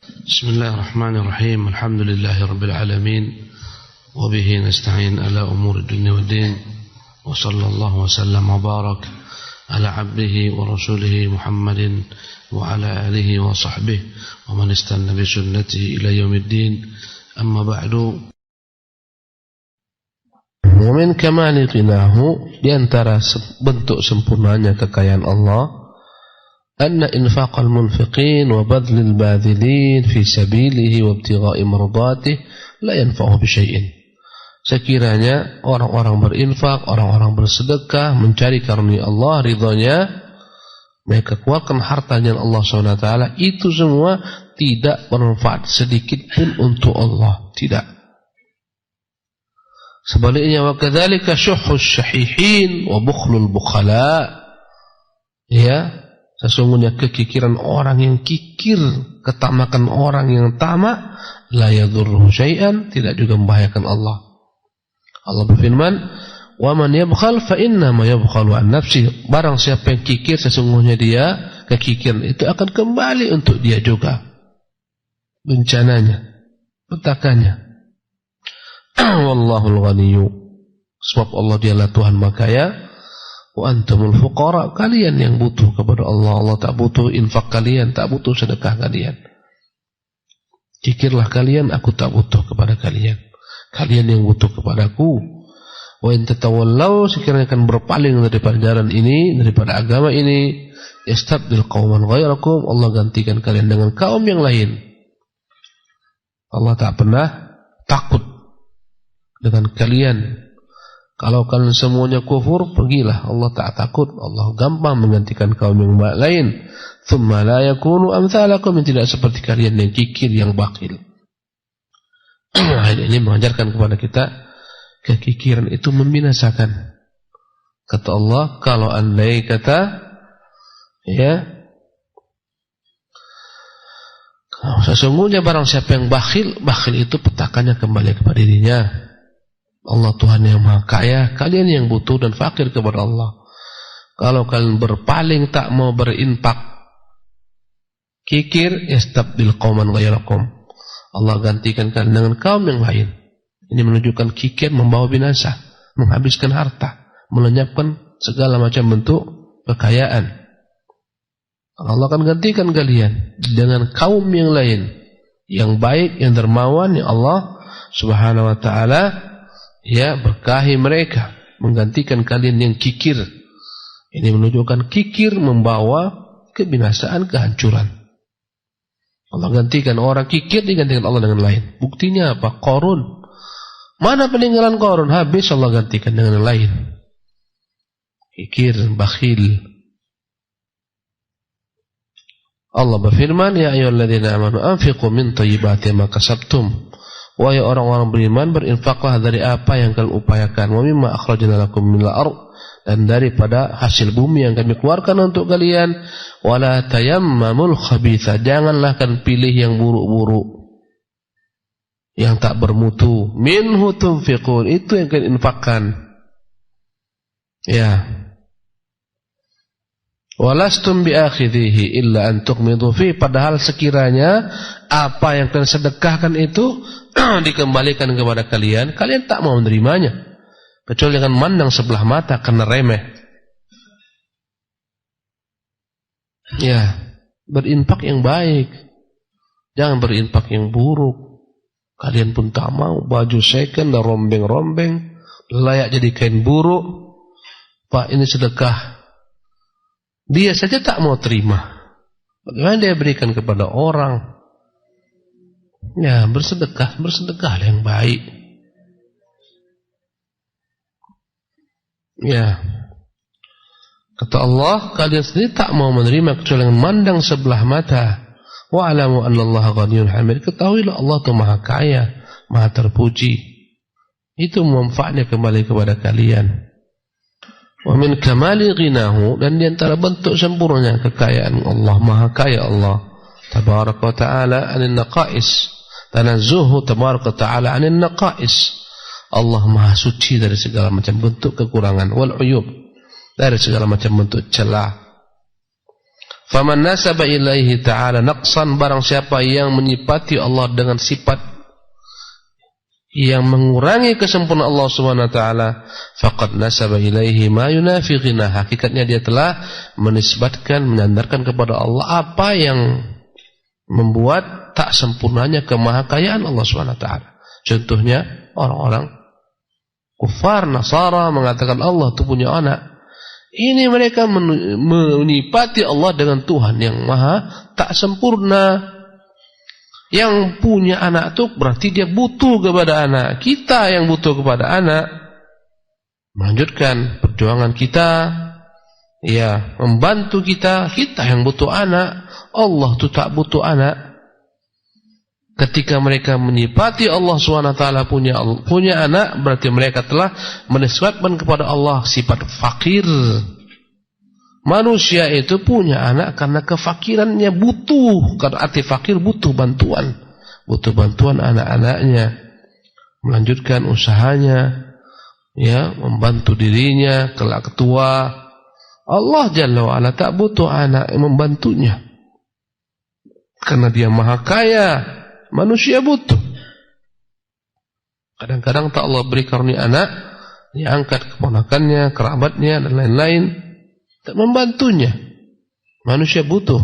Bismillahirrahmanirrahim. Alhamdulillahirabbil alamin. Wa bihi nasta'in ala umuri dunya waddin. Wa sallallahu wa sallam wa barak ala 'abdihi wa rasulih Muhammadin wa ala alihi wa sahbihi wa man istanna bi sunnatihi ila yaumiddin. Amma ba'du. Wa min kamali ghinahu, di antara bentuk sempurnanya kekayaan Allah, anna infaqal munfiqin wa badlil badhilin fi sabilihi wa ibtigha'i mardatihi la yanfa'u bi syai'in. Sekiranya orang-orang berinfak, orang-orang bersedekah, mencari karunia Allah, ridhonya, mereka keluarkan hartanya Allah SWT, itu semua tidak bermanfaat sedikit pun untuk Allah, tidak. Sebaliknya, wa kadzalika syuhhus syahihin wa bukhlul bukhala. Ya, sesungguhnya kekikiran orang yang kikir, ketamakan orang yang tamak, la yadurruhu syai'an, tidak juga membahayakan Allah. Allah berfirman, wa man yabkhal fa innama yabkhalu an nafsi. Barang siapa yang kikir, sesungguhnya dia, kekikiran itu akan kembali untuk dia juga. Bencananya, petakannya. Wallahul ghaniyyu. Sebab Allah dialah Tuhan makaya. Wa antumul fuqara, kalian yang butuh kepada Allah. Allah tak butuh infak kalian, tak butuh sedekah kalian. Kikirlah kalian, aku tak butuh kepada kalian. Kalian yang butuh kepadaku. Wa in tatawallaw, sekiranya akan berpaling daripada jalan ini, daripada agama ini, yastabdil qauman ghairakum, Allah gantikan kalian dengan kaum yang lain. Allah tak pernah takut dengan kalian. Kalau kalian semuanya kufur, pergilah. Allah tak takut. Allah gampang menggantikan kaum yang lain. Thumma la yakunu amthalakum, yang tidak seperti kalian yang kikir, yang bakhil. Ayat ini mengajarkan kepada kita, kekikiran itu membinasakan. Kata Allah, kalau andai kata, ya, sesungguhnya barang siapa yang bakhil, bakhil itu petakannya kembali kepada dirinya. Allah Tuhan yang Maha Kaya, kalian yang butuh dan fakir kepada Allah. Kalau kalian berpaling, tak mau berinfak, kikir, yastabdil qauman ghairakum, Allah gantikan kalian dengan kaum yang lain. Ini menunjukkan kikir membawa binasa, menghabiskan harta, melenyapkan segala macam bentuk kekayaan. Allah akan gantikan kalian dengan kaum yang lain, yang baik, yang dermawan, yang Allah Subhanahu wa ta'ala, ya, berkahi mereka, menggantikan kalian yang kikir. Ini menunjukkan kikir membawa kebinasaan, kehancuran. Allah gantikan orang kikir, digantikan Allah dengan lain. Buktinya apa? Qarun. Mana peninggalan Qarun? Habis, Allah gantikan dengan yang lain. Kikir, bakhil. Allah berfirman, ya ayyuhalladzina amanu anfiqu min thayyibati ma kasabtum. Wahai orang-orang beriman, berinfaklah dari apa yang kalian upayakan. Wa mimma akhrajna lakum minal ardh, dan daripada hasil bumi yang kami keluarkan untuk kalian. Wala tayammamul khabitha, janganlah kalian pilih yang buruk-buruk, yang tak bermutu. Minhu tunfiqun, itu yang kalian infakkan. Ya. Walastum biakhidhihi illa an tuqmidu fi, padahal sekiranya apa yang kalian sedekahkan itu dikembalikan kepada kalian, kalian tak mau menerimanya, kecuali dengan mandang sebelah mata karena remeh. Ya, berinfak yang baik, jangan berinfak yang buruk. Kalian pun tak mau, baju second dan rombeng-rombeng, layak jadi kain buruk. Pak, ini sedekah. Dia saja tak mau terima, bagaimana dia berikan kepada orang? Ya, bersedekah yang baik. Ya, kata Allah, kalian sendiri tak mau menerima kecuali memandang sebelah mata. Wa alamu annallaha ghaniyyun hamid, ketahuilah Allah itu Maha Kaya, Maha terpuji. Itu manfaatnya kembali kepada kalian. Wa min kamali ghinahu, dan di antara bentuk sempurnanya kekayaan Allah, Maha Kaya Allah tabaraka wa ta'ala anin naqais, tanazzuhu tabaraka wa ta'ala anin naqais. Allah Maha suci dari segala macam bentuk kekurangan, wal uyub, dari segala macam bentuk celah. Faman nasaba ilaihi ta'ala naqsan, barang siapa yang menyifati Allah dengan sifat yang mengurangi kesempurnaan Allah Subhanahu wa taala, faqad nasaba ilaihi ma yunafi ghina, hakikatnya dia telah menisbatkan, menyandarkan kepada Allah apa yang membuat tak sempurnanya kemahakayaan Allah Subhanahu wa taala. Contohnya orang-orang kufar Nasara mengatakan Allah itu punya anak. Ini mereka menyifati Allah dengan Tuhan yang maha tak sempurna. Yang punya anak itu berarti dia butuh kepada anak. Kita yang butuh kepada anak, melanjutkan perjuangan kita, ya, membantu kita yang butuh anak. Allah itu tak butuh anak. Ketika mereka menyifati Allah SWT punya anak, berarti mereka telah menisbatkan kepada Allah sifat fakir. Manusia itu punya anak karena kefakirannya, butuh. Karena arti fakir butuh bantuan. Butuh bantuan anak-anaknya, melanjutkan usahanya, ya, membantu dirinya, kelak ketua. Allah Jalla wa'ala tak butuh anak yang membantunya. Karena dia maha kaya. Manusia butuh. Kadang-kadang tak Allah beri karunia anak, diangkat keponakannya, kerabatnya, dan lain-lain, tak membantunya. Manusia butuh.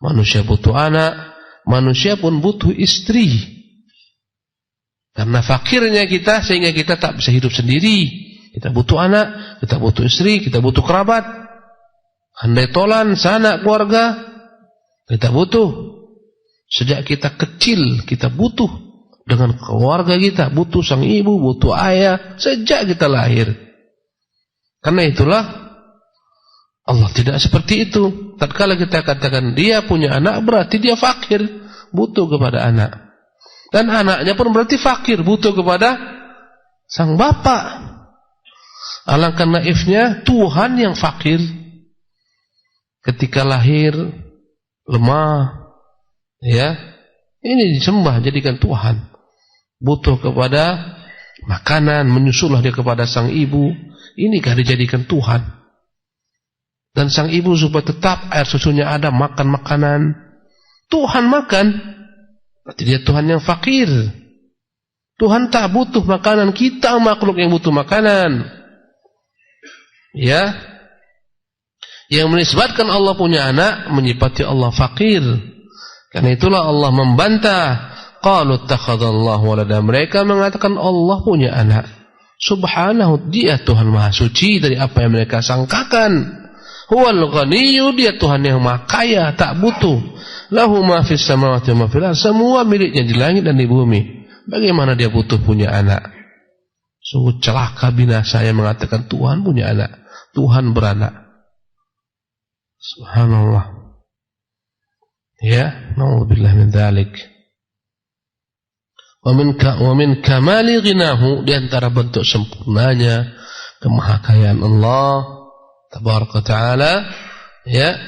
Manusia butuh anak. Manusia pun butuh istri. Karena fakirnya kita, sehingga kita tak bisa hidup sendiri. Kita butuh anak, kita butuh istri, kita butuh kerabat. Andai tolan, sanak keluarga, kita butuh. Sejak kita kecil, kita butuh dengan keluarga kita, butuh sang ibu, butuh ayah, sejak kita lahir. Karena itulah Allah tidak seperti itu. Tatkala kita katakan dia punya anak, berarti dia fakir, butuh kepada anak. Dan anaknya pun berarti fakir, butuh kepada sang bapak. Alangkah naifnya Tuhan yang fakir, ketika lahir lemah, ya, ini disembah, jadikan Tuhan. Butuh kepada makanan, menyusulah dia kepada sang ibu. Ini kan dijadikan Tuhan. Dan sang ibu supaya tetap air susunya ada, makan makanan. Tuhan makan, berarti dia Tuhan yang fakir. Tuhan tak butuh makanan, kita makhluk yang butuh makanan. Ya, yang menisbatkan Allah punya anak, menyifati Allah fakir. Karena itulah Allah membantah. Qalu ittakhadallahu walada, mereka mengatakan Allah punya anak. Subhanahu, dia Tuhan maha suci dari apa yang mereka sangkakan. Huwal ghaniyyu, dia Tuhan yang maha kaya, tak butuh. Lahu ma fis samawati wa ma fil ardh, semua miliknya di langit dan di bumi. Bagaimana dia butuh punya anak? Sungguh celaka binasa yang mengatakan Tuhan punya anak, Tuhan beranak. Subhanallah. Ya, na'udzubillah min dzalik. Wa min kamali ghinahu, di antara bentuk sempurnanya kemahakayaan Allah tabaraka taala, ya.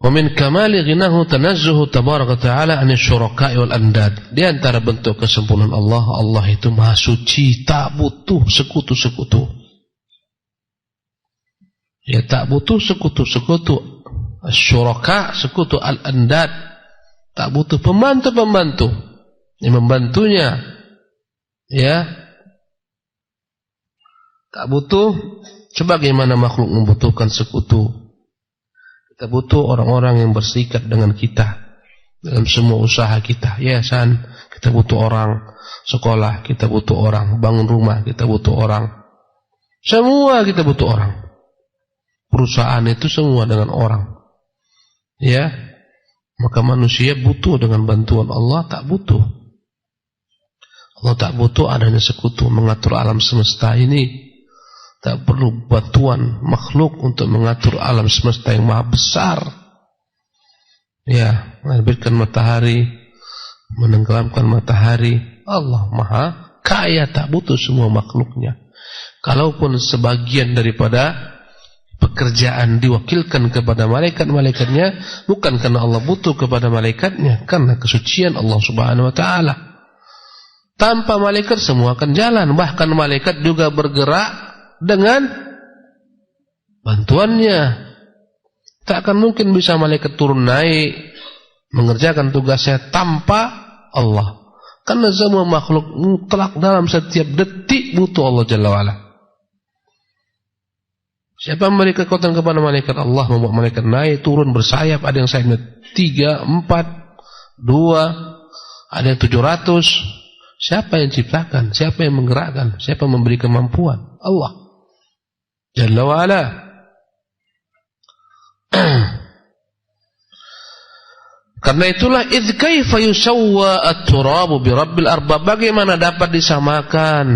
Wa min kamali ghinahu tanazzuhu tabaraka taala an syuraka'i wal andad. Di antara bentuk kesempurnaan Allah, Allah itu maha suci, tak butuh sekutu-sekutu. Ya, tak butuh sekutu-sekutu. Syuraka, sekutu, al-andad, tak butuh pembantu-pembantu yang membantunya, ya, tak butuh sebagaimana makhluk membutuhkan sekutu. Kita butuh orang-orang yang berserikat dengan kita dalam semua usaha kita. Yayasan, kita butuh orang. Sekolah, kita butuh orang. Bangun rumah, kita butuh orang. Semua kita butuh orang. Perusahaan itu semua dengan orang. Ya, maka manusia butuh dengan bantuan Allah, tak butuh. Allah tak butuh adanya sekutu mengatur alam semesta ini. Tak perlu bantuan makhluk untuk mengatur alam semesta yang maha besar. Ya, menerbitkan matahari, menenggelamkan matahari. Allah maha kaya, tak butuh semua makhluknya. Kalaupun sebagian daripada pekerjaan diwakilkan kepada malaikat-malaikatnya, bukan karena Allah butuh kepada malaikatnya, karena kesucian Allah Subhanahu wa taala. Tanpa malaikat semua akan jalan, bahkan malaikat juga bergerak dengan bantuannya. Tak akan mungkin bisa malaikat turun naik mengerjakan tugasnya tanpa Allah. Karena semua makhluk mutlak dalam setiap detik butuh Allah Jalla wa'ala. Siapa memberi kekuatan kepada malaikat? Allah membuat malaikat naik, turun, bersayap. Ada yang sayapnya 3, 4, 2, ada yang 700. Siapa yang ciptakan? Siapa yang menggerakkan? Siapa yang memberi kemampuan? Allah Jalla wa'ala. Karena itulah idz kaifa yusawwa at-turabu bi rabbil arbab, bagaimana dapat disamakan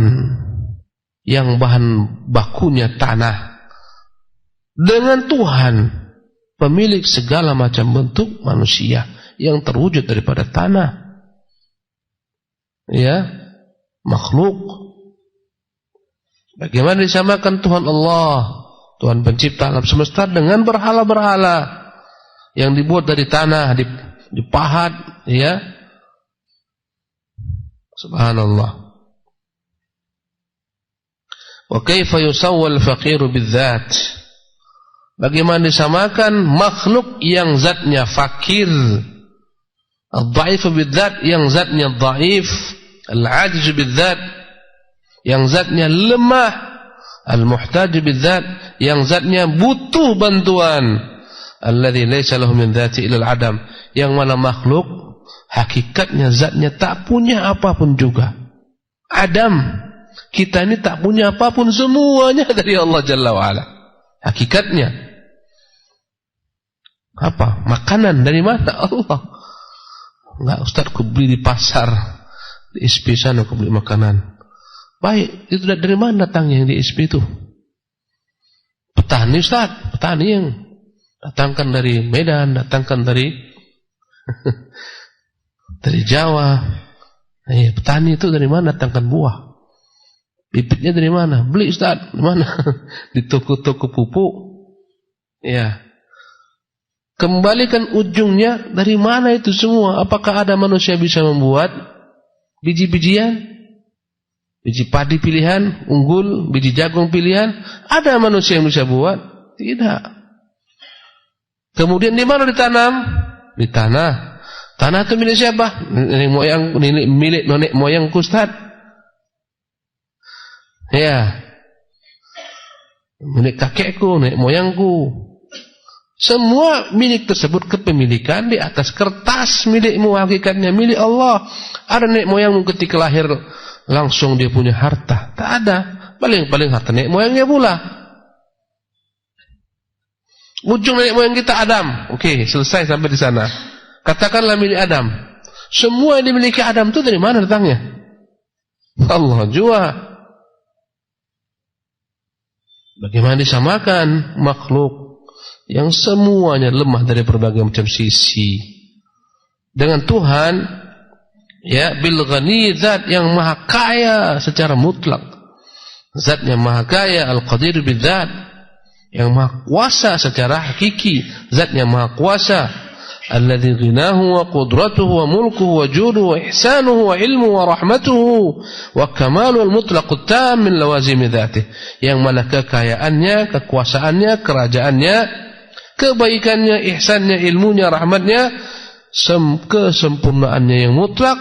yang bahan bakunya tanah dengan Tuhan pemilik segala macam bentuk manusia yang terwujud daripada tanah, ya, makhluk. Bagaimana disamakan Tuhan Allah, Tuhan pencipta alam semesta, dengan berhala-berhala yang dibuat dari tanah, dipahat, ya. Subhanallah. Wa kaifa yusawwa al-faqiru bidzat, bagaimana disamakan makhluk yang zatnya fakir, al-dhaif bidzat yang zatnya dhaif, al-ajiz bidzat yang zatnya lemah, al-muhtaj bidzat yang zatnya butuh bantuan, alladzi laisa lahu min dzati illa al-adam, yang mana makhluk hakikatnya zatnya tak punya apapun juga. Adam, kita ini tak punya apapun, semuanya dari Allah Jalla wa'ala. Hakikatnya apa? Makanan dari mana? Allah. Enggak, Ustaz, aku beli di pasar, di SP sana aku beli makanan. Baik, itu dari mana datangnya yang di SP itu? Petani, Ustaz, petani yang datangkan dari Medan, datangkan dari dari Jawa. Petani itu dari mana datangkan buah? Bibitnya dari mana? Beli, Ustaz, di mana? Di toko-toko pupuk. Ya. Kembalikan ujungnya dari mana itu semua? Apakah ada manusia bisa membuat biji-bijian? Biji padi pilihan, unggul, biji jagung pilihan, ada manusia yang bisa buat? Tidak. Kemudian di mana ditanam? Di tanah. Tanah itu milik siapa? Milik nenek moyangku, Ustaz. Ya. Milik kakekku, nenek moyangku. Semua milik tersebut kepemilikan di atas kertas milikmu, hakikatnya milik Allah. Ada nenek moyangmu ketika lahir langsung dia punya harta? Tak ada. Paling-paling harta nenek moyangnya pula. Ujung nenek moyang kita Adam. Oke, selesai sampai di sana. Katakanlah milik Adam. Semua yang dimiliki Adam itu dari mana datangnya? Allah jua. Bagaimana disamakan makhluk yang semuanya lemah dari berbagai macam sisi dengan Tuhan, ya, bil ghani, zat yang maha kaya secara mutlak, zatnya maha kaya, al-qadir bidzat, yang maha kuasa secara hakiki, zatnya maha kuasa, alladzi ghinahu wa qudratuhu wa mulkuhu wa juduhu wa ihsanuhu wa ilmuhu wa rahmatuhu wa kamalu al-mutlaq tam min lawazim dzatihi, yang mana kekayaannya, kekuasaannya, kerajaannya, kebaikannya, ihsannya, ilmunya, rahmatnya, kesempurnaannya yang mutlak,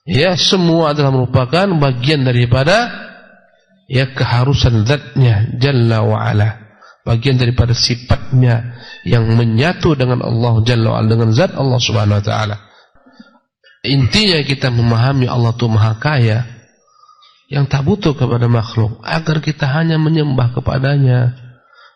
ya, semua adalah merupakan bagian daripada, ya, keharusan zatnya Jalla wa'ala, bagian daripada sifatnya yang menyatu dengan Allah Jalla wa'ala, dengan zat Allah subhanahu wa ta'ala. Intinya kita memahami Allah itu maha kaya, yang tak butuh kepada makhluk, agar kita hanya menyembah kepadanya,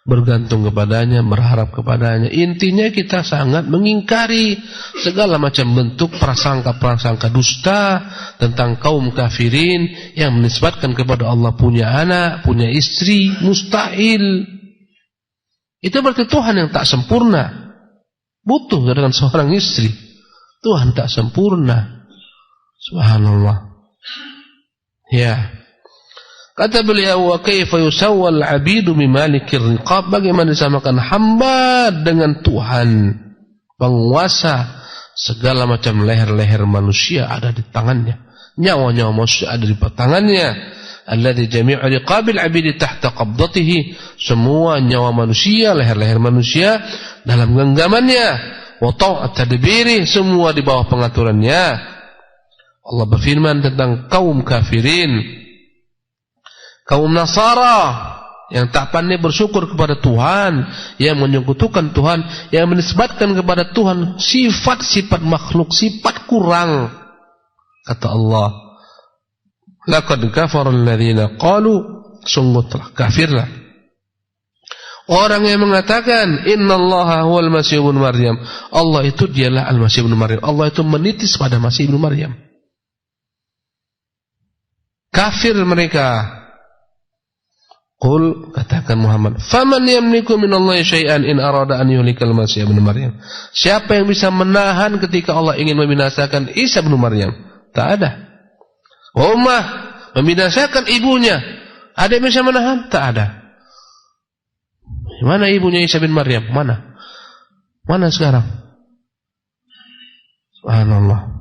bergantung kepadanya, berharap kepadanya. Intinya kita sangat mengingkari segala macam bentuk prasangka-prasangka dusta tentang kaum kafirin yang menisbatkan kepada Allah punya anak, punya istri. Mustahil. Itu berarti Tuhan yang tak sempurna, butuh dengan seorang istri. Tuhan tak sempurna. Subhanallah. Ya. Kata beliau, wa kaifa yusawwa al-'abidu bimalikir riqab, bagaimana disamakan hamba dengan Tuhan penguasa segala macam leher-leher manusia ada di tangannya, nyawa-nyawa manusia ada di tangannya. alladzi jami'u riqabil 'abidi tahta qabdatihi, semua nyawa manusia, leher-leher manusia dalam genggamannya, wa ta'at tadbiri, semua di bawah pengaturannya. Allah berfirman tentang kaum kafirin, kaum Nasara yang tak pandai bersyukur kepada Tuhan, yang menyekutukan Tuhan, yang menisbatkan kepada Tuhan sifat-sifat makhluk, sifat kurang. Kata Allah, laqad kafara alladziina qalu, sungguh telah kafirlah orang yang mengatakan innallaha huwal masih ibnu Maryam, Allah itu dialah al-Masih ibnu Maryam, Allah itu menitis pada Masih ibnu Maryam. Kafir mereka. Qul, katakan Muhammad, faman yamliku minallahi syai'an in arada an yuhlikal Masih ibnu Maryam, siapa yang bisa menahan ketika Allah ingin membinasakan Isa bin Maryam? Tak ada. Wa ummah, membinasakan ibunya, ada yang bisa menahan? Tak ada. Mana ibunya Isa bin Maryam? Mana? Mana sekarang? Subhanallah.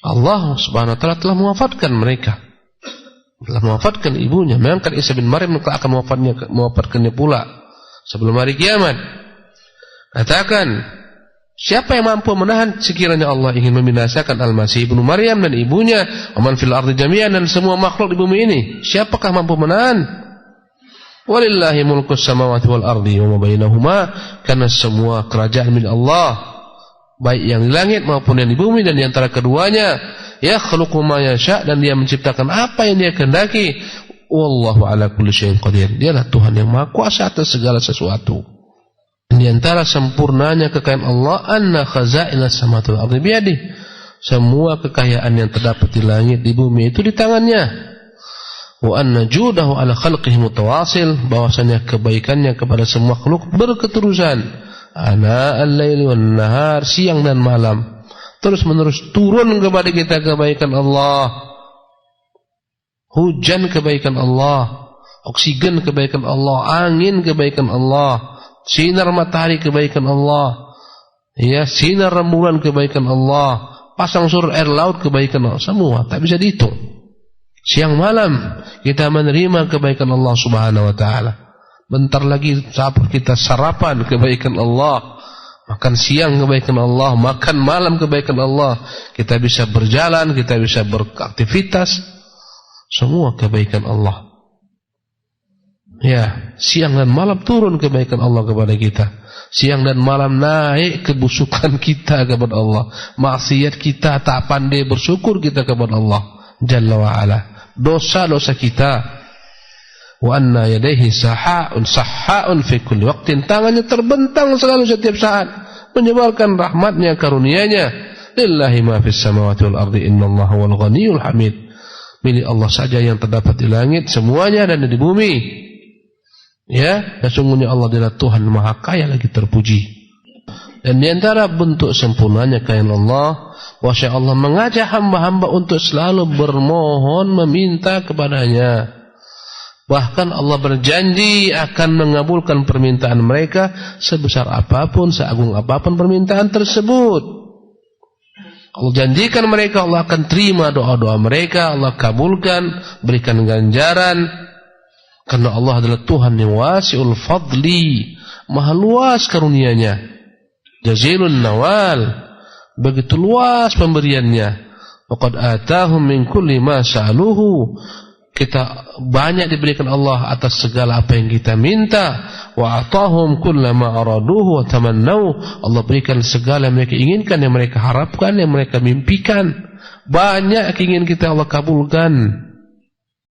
Allah subhanahu wa ta'ala telah mewafatkan mereka, telah mewafatkan ibunya, mengangkat Isa bin Maryam akan mewafatkannya pula sebelum hari kiamat. Katakan, siapa yang mampu menahan sekiranya Allah ingin membinasakan Al-Masih ibnu Maryam dan ibunya, aman fil ardi jami'an, dan semua makhluk di bumi ini, siapakah mampu menahan? Walillahi mulkus samawati wal ardi wa ma bainahuma, karena semua kerajaan milik Allah, baik yang di langit maupun yang di bumi dan di antara keduanya. Yakhluqu ma yasha', dan dia menciptakan apa yang dia kehendaki. Wallahu ala kulli syai'in qadir, dialah Tuhan yang maha kuasa atas segala sesuatu. Di antara sempurnanya kekayaan Allah, anna khazainas samawati wal ardi biyadihi, semua kekayaan yang terdapat di langit di bumi itu di tangannya. Wa anna judahu ala khalqihi mutawasil, bahwasanya kebaikannya kepada semua makhluk berketerusan. Ana al-laili wan nahar, siang dan malam, terus menerus turun kepada kita kebaikan Allah. Hujan kebaikan Allah, oksigen kebaikan Allah, angin kebaikan Allah, sinar matahari kebaikan Allah, ya, sinar rembulan kebaikan Allah, pasang surut air laut kebaikan Allah, semua tak bisa dihitung. Siang malam kita menerima kebaikan Allah subhanahu wa ta'ala. Bentar lagi kita sarapan kebaikan Allah, makan siang kebaikan Allah, makan malam kebaikan Allah, kita bisa berjalan, kita bisa beraktivitas, semua kebaikan Allah. Ya, siang dan malam turun kebaikan Allah kepada kita. Siang dan malam naik kebusukan kita kepada Allah, maksiat kita, tak pandai bersyukur kita kepada Allah Jalla wa ala, dosa-dosa kita. Wa anna yadayhi sahha'un fi kulli waqtin, tangannya terbentang selalu setiap saat menyebarkan rahmatnya, karunia-Nya. Lillahi ma fis samawati wal ardi innallaha wal ghaniyyul hamid, milik Allah saja yang terdapat di langit semuanya dan di bumi. Ya, sesungguhnya Allah adalah Tuhan Maha Kaya lagi terpuji. Dan di antara bentuk sempurnanya kekayaan Allah, bahwa Allah mengajak hamba-hamba untuk selalu bermohon, meminta kepadanya. Bahkan Allah berjanji akan mengabulkan permintaan mereka sebesar apapun, seagung apapun permintaan tersebut. Allah janjikan mereka, Allah akan terima doa-doa mereka, Allah kabulkan, berikan ganjaran. Karena Allah adalah Tuhan yang wasi'ul fadli, maha luas karunia-Nya, jazilun nawal, begitu luas pemberiannya. Waqad atahum min kulli ma sa'aluhu, kita banyak diberikan Allah atas segala apa yang kita minta. Wa atahum kullama araduhu wa tamannau, Allah berikan segala yang mereka inginkan, yang mereka harapkan, yang mereka mimpikan. Banyak keinginan kita Allah kabulkan.